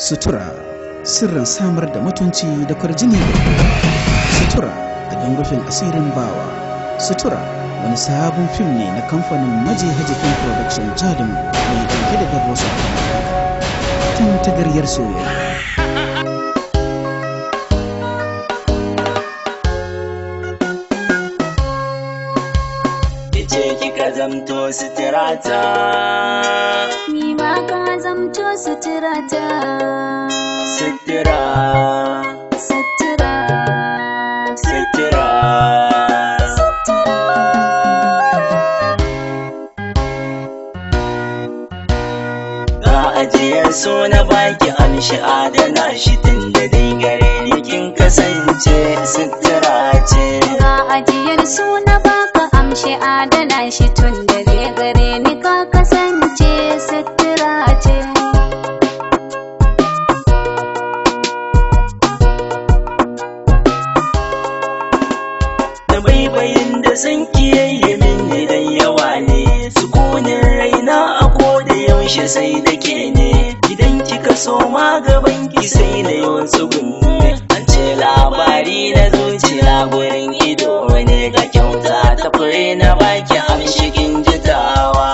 Sutura, sirrin samar da mutunci da kwarjini. Sutura, abin rufin asirin bawa. Sutura, wani sabon fim ne na kamfanin Maje Haji Film Production Jalingo mai dauke da darussa tun tagaryar soyayya. Zamto suturata, ni ma ka zamto suturata. Sutura, sutura, sutura, sutura. Ga ajiyar so na baki amshi adana shi tun da dai gare ni kin kasance sutura ce. Ga ajiyar so na baka amshi adana shi tun da dai gare ni ka kasance sutura ce. Da baibayin da san kiyaye min idan yawa ne, sukunin raina a koda yaushe sai da ke ne. Idan kika so ma gaban ki sai na yawan tsugunne. An ce labari na zuciya gurin ido ne, ga kyauta ta fure na baki amshikin jitawa.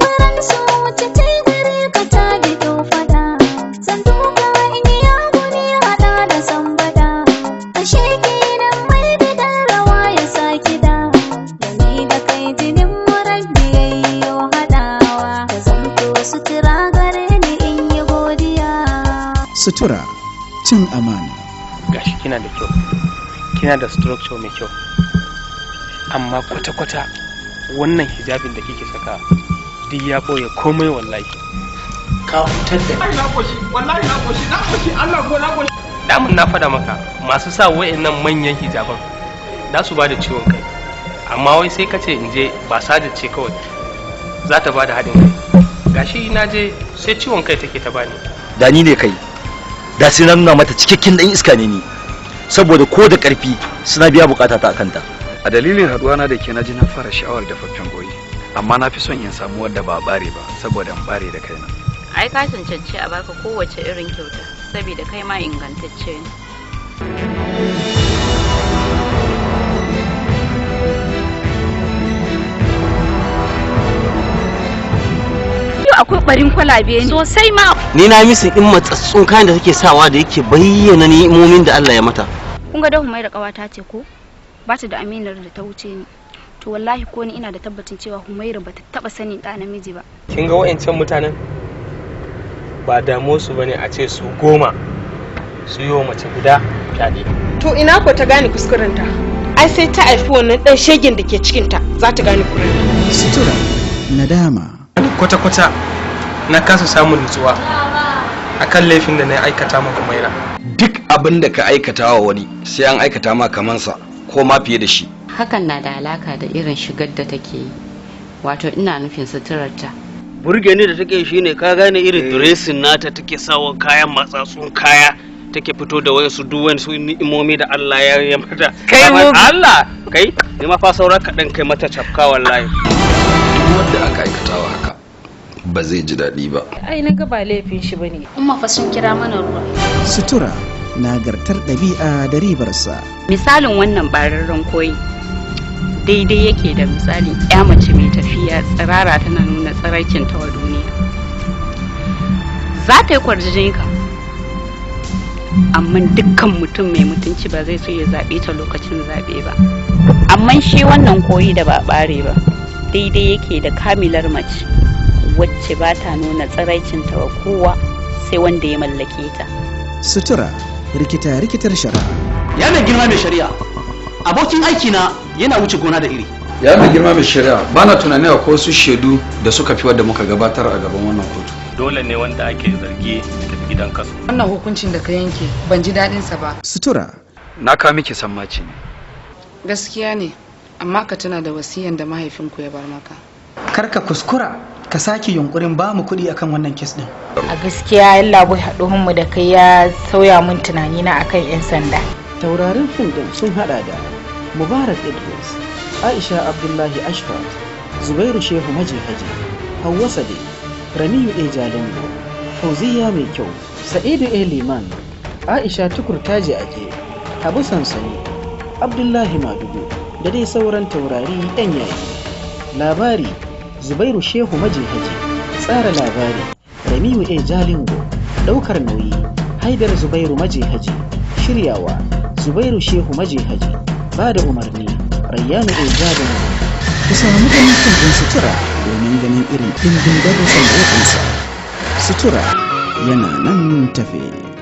Baran so wacce ta yi gare ka ta bido fada, san duka in ya guni hada da sambada. Ashe kenan mai bidan rawa ya sa kiɗa, da ni da kai jinin murar biyayyo haɗawa. Ka zamto sutura gare ni in yi godiya. Sutura, cin amana. Gashi kina da kyau, kina da structure mai kyau, amma kwata-kwata wannan hijabin da kike saka duk ya boye komai wallahi. Ka hutar da Ai na koshi, wallahi na koshi, Allah ko na koshi. Damun na faɗa maka masu sa wa'annan manyan hijaban za su ba da ciwon kai, amma wai sai ka ce in je ba sada ce kawai za ta ba da haɗin kai. Gashi na je sai ciwon kai take ta bani. Da ni ne kai, da sai na nuna mata cikakken dan iska ne ni, saboda ko da karfi suna biya bukata ta akanta. A dalilin haduwa na da ke naji na fara sha'awar dafaffen goyi, amma na fi son in samu wadda ba bare ba saboda in bare da kaina. Ai ka cancanci a baka kowace irin kyauta saboda kai ma ingantacce ne. Akwai barin kwalabe ne Sosai ma. Ni na misin din matsatsun kayan da take sawa da yake bayyana ni'imomin da Allah ya mata. kun ga da Humaira kawata ce ko ba ta da aminar da ta wuce ni, to wallahi ko ni ina da tabbacin cewa Humaira ba ta taba sanin da namiji ba. Kin ga wa'ancan mutanen ba damu su bane a ce su 10 su yi wa mace guda fyaɗe. To ina ko ta gane kuskurenta? Ai sai ta haifi wannan dan shegen da ke cikinta za ta gane kuranta. Sutura, nadama. Kwata-kwata na kasa samun nutsuwa akan laifin da na aikata ma Humaira. Duk abin da ka aikata wa wani sai an aikata ma kamansa ko ma fiye da shi. Hakan na da alaka da irin shigar da take yi, wato ina nufin suturarta. Burge ni da take shine ka gane irin dressing nata, take sawa kayan matsatsun kaya, take fito da wasu duk wani ni'imomi da Allah ya yi mata. Kai mu Allah kai ni ma fa saura kaɗan kai mata cafka wallahi. Wanda aka aikata wa haka ba zai ji daɗi ba. Ai na ga ba laifin shi bane. Umma fa sun kira mana ruwa. Sutura, nagartar ɗabi'a da ribarsa. Misalin wannan bararren koyi daidai yake da misali ya mace mai tafiya tsirara tana nuna tsiraikin ta wa duniya. Za ta yi kwarjini ka, amma dukkan mutum mai mutunci ba zai so ya zaɓe ta lokacin zaɓe ba. Amma shi wannan koyi da ba ɓare ba daidai yake da kamilar mace wacce ba ta nuna tsiraicinta wa kowa sai wanda ya mallake ta. Sutura, rikitar shari'a. Ya mai girma mai shari'a, abokin aikina yana wuce gona da iri. Ya mai girma mai shari'a, ba na tunanin akwai wasu shaidu da suka fi wadda muka gabatar a gaban wannan kotu. Dole ne wanda ake zargi ya tafi gidan kaso. Wannan hukuncin da ka yanke ban ji daɗin sa ba. Sutura, Na ka miki sammaci ne. Gaskiya ne, amma ka tuna da wasiyan da mahaifinku ya bar maka. Kar ka kuskura ka sake yunkurin ba mu kuɗi akan wannan kes din. A gaskiya yalla bai haɗuhun mu da kai ya sauya mun tunani na akan 'yan sanda. taurarin fim din sun hada da Mubarak Idris, Aisha Abdullahi Ashfat, Zubairu Shehu Majihaji, Hauwa Sade, Ramiyu A Jalingo, Fauziya Mai Kyau, Sa'idu A Liman, Aisha Tukur Taji Ake, Habu Sansani, Abdullahi Madugu da dai sauran taurari 'yan yayi. Labari Zubairu Shehu Majihaji, tsara labari Ramiyu A Jalingo, ɗaukar nauyi Haidar Zubairu Majihaji, shiryawa Zubairu Shehu Majihaji, ba da umarni Rayyanu A Jalingo. Ku samu ganin kundin Sutura domin ganin irin ɗimbin darussan da ya kunsa. Sutura yana nan tafe.